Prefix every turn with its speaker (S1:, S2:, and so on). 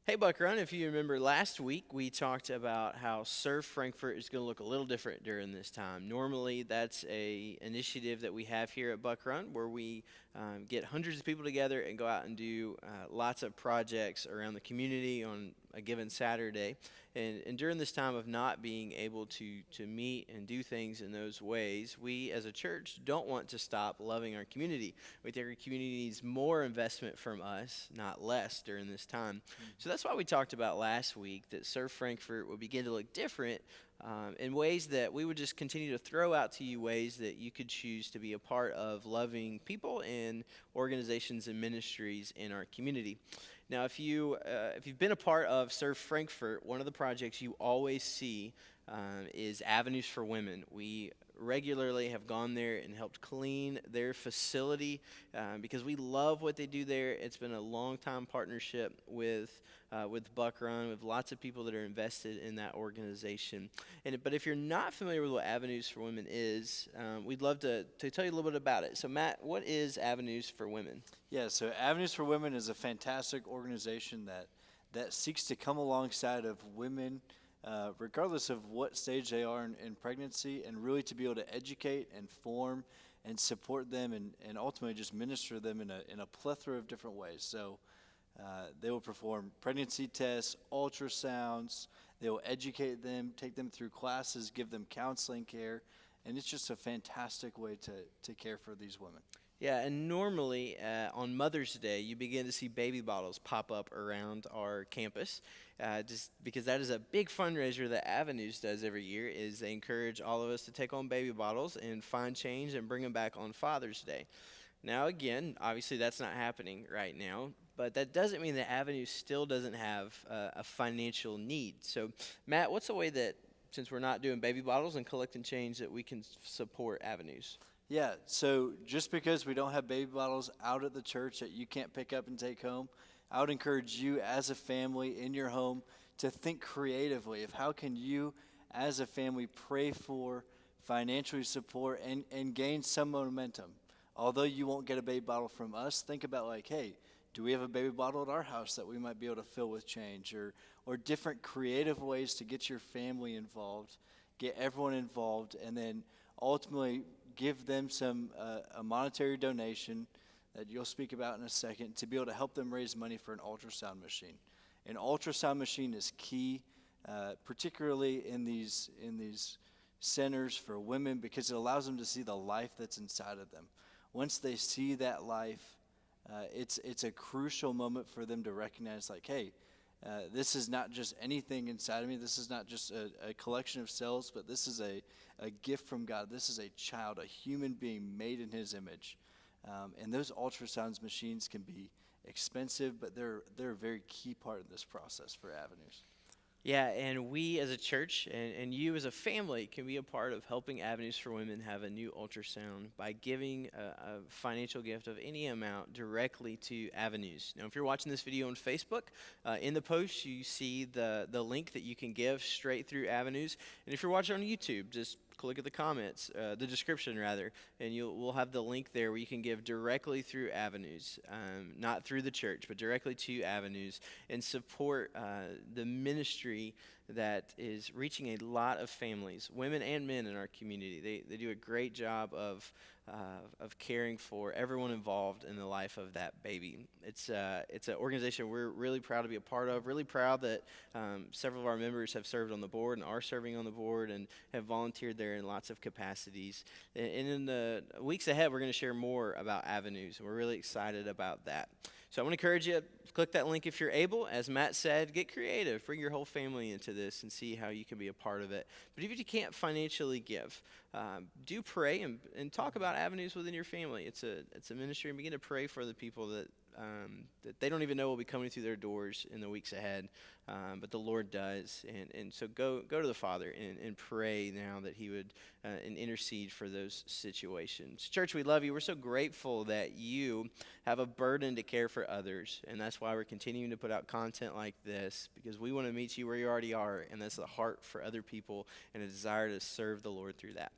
S1: Hey, Buck Run, if you remember last week, we talked about how Serve Frankfort is going to look a little different during this time. Normally, that's a initiative that we have here at Buck Run where we get hundreds of people together and go out and do lots of projects around the community on a given Saturday. And during this time of not being able to meet and do things in those ways, we as a church don't want to stop loving our community. We think our community needs more investment from us, not less, during this time. So that's why we talked about last week that Serve Frankfort will begin to look different in ways that we would just continue to throw out to you ways that you could choose to be a part of loving people and organizations and ministries in our community. Now, if you've been a part of Serve Frankfort, one of the projects you always see is Avenues for Women. We regularly have gone there and helped clean their facility because we love what they do there. It's been a long time partnership with Buck Run, with lots of people that are invested in that organization. But if you're not familiar with what Avenues for Women is, we'd love to tell you a little bit about it. So Matt, what is Avenues for Women?
S2: Yeah, so Avenues for Women is a fantastic organization that seeks to come alongside of women, regardless of what stage they are in pregnancy, and really to be able to educate, inform, and support them, and ultimately just minister to them in a plethora of different ways. So they will perform pregnancy tests, ultrasounds. They will educate them, take them through classes, give them counseling care, and it's just a fantastic way to care for these women.
S1: Yeah, and normally on Mother's Day, you begin to see baby bottles pop up around our campus, just because that is a big fundraiser that Avenues does every year. Is they encourage all of us to take on baby bottles and find change and bring them back on Father's Day. Now, again, obviously that's not happening right now, but that doesn't mean that Avenues still doesn't have a financial need. So, Matt, what's the way that, since we're not doing baby bottles and collecting change, that we can support Avenues?
S2: Yeah, so just because we don't have baby bottles out at the church that you can't pick up and take home, I would encourage you as a family in your home to think creatively of how can you as a family pray for, financially support, and gain some momentum. Although you won't get a baby bottle from us, think about like, hey, do we have a baby bottle at our house that we might be able to fill with change, or different creative ways to get your family involved, get everyone involved, and then ultimately give them a monetary donation that you'll speak about in a second to be able to help them raise money for an ultrasound machine. An ultrasound machine is key, particularly in these centers for women, because it allows them to see the life that's inside of them. Once they see that life, it's a crucial moment for them to recognize, like, hey, this is not just anything inside of me. This is not just a collection of cells, but this is a gift from God. This is a child, a human being made in his image. And those ultrasounds machines can be expensive, but they're a very key part of this process for Avenues.
S1: Yeah, and we as a church and you as a family can be a part of helping Avenues for Women have a new ultrasound by giving a financial gift of any amount directly to Avenues. Now, if you're watching this video on Facebook, in the post you see the link that you can give straight through Avenues. And if you're watching on YouTube, just click at the comments, the description rather, and we'll have the link there where you can give directly through Avenues, not through the church, but directly to Avenues, and support the ministry that is reaching a lot of families, women and men in our community. They do a great job of caring for everyone involved in the life of that baby. It's an organization we're really proud to be a part of. Really proud that several of our members have served on the board and are serving on the board and have volunteered there in lots of capacities. And in the weeks ahead, we're going to share more about Avenues, and we're really excited about that. So I want to encourage you, click that link if you're able. As Matt said, get creative. Bring your whole family into this and see how you can be a part of it. But even if you can't financially give, do pray and talk about Avenues within your family. It's a ministry, and begin to pray for the people that they don't even know will be coming through their doors in the weeks ahead, but the Lord does. And so go to the Father and pray now that He would and intercede for those situations. Church, we love you. We're so grateful that you have a burden to care for others, and that's why we're continuing to put out content like this, because we want to meet you where you already are, and that's a heart for other people and a desire to serve the Lord through that.